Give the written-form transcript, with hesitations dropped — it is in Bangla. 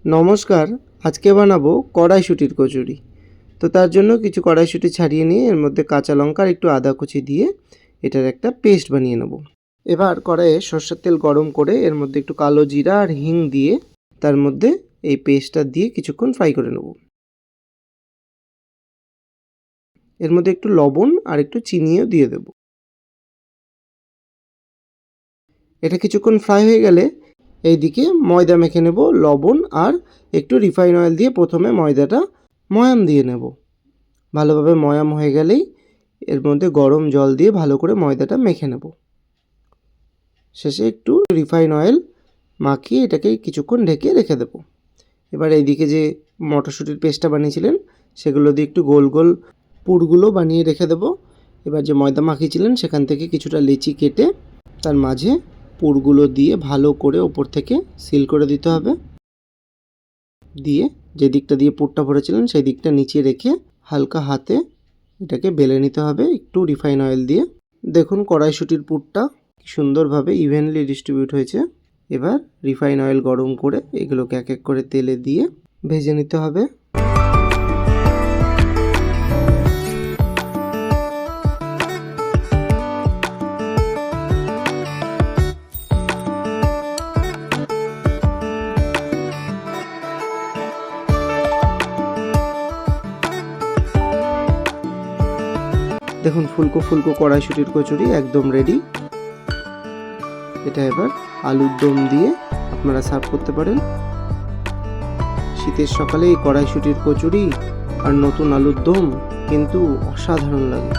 নমস্কার, আজকে বানাবো কড়াইশুঁটির কচুরি। তো তার জন্য কিছু কড়াইশুঁটি ছাড়িয়ে নিয়ে এর মধ্যে কাঁচা লঙ্কা আর একটু আদা কুচি দিয়ে এটার একটা পেস্ট বানিয়ে নেব। এবার কড়াইয়ে সরষের তেল গরম করে এর মধ্যে একটু কালো জিরা আর হিং দিয়ে তার মধ্যে এই পেস্টটা দিয়ে কিছুক্ষণ ফ্রাই করে নেব। এর মধ্যে একটু লবণ আর একটু চিনিও দিয়ে দেব। এটা কিছুক্ষণ ফ্রাই হয়ে গেলে এইদিকে ময়দা মেখে নেব। লবণ আর একটু রিফাইন অয়েল দিয়ে প্রথমে ময়দাটা ময়াম দিয়ে নেব। ভালোভাবে ময়াম হয়ে গেলেই এর মধ্যে গরম জল দিয়ে ভালো করে ময়দাটা মেখে নেব। শেষে একটু রিফাইন অয়েল মাখিয়ে এটাকে কিছুক্ষণ ঢেকে রেখে দেব। এবার এইদিকে যে মটরশুঁটির পেস্টটা বানিয়েছিলেন সেগুলো দিয়ে একটু গোল গোল পুরগুলো বানিয়ে রেখে দেব। এবার যে ময়দা মাখিয়েছিলেন সেখান থেকে কিছুটা লেচি কেটে তার মাঝে পুরগুলো দিয়ে ভালো করে ওপর থেকে সিল করে দিতে হবে। দিয়ে যে দিকটা দিয়ে পুরটা ভরেছিলেন সেই দিকটা নিচে রেখে হালকা হাতে এটাকে বেলে নিতে হবে একটু রিফাইন অয়েল দিয়ে। দেখুন কড়াইশুঁটির পুরটা কি সুন্দরভাবে ইভেনলি ডিস্ট্রিবিউট হয়েছে। এবার রিফাইন অয়েল গরম করে এগুলোকে এক এক করে তেলে দিয়ে ভেজে নিতে হবে। দেখুন ফুলকো ফুলকো কড়াইশুঁটির কচুরি একদম রেডি। এটা এবার আলুর দম দিয়ে আপনারা সার্ভ করতে পারেন। শীতের সকালে এই কড়াইশুঁটির কচুরি আর নতুন আলুর দম কিন্তু অসাধারণ লাগে।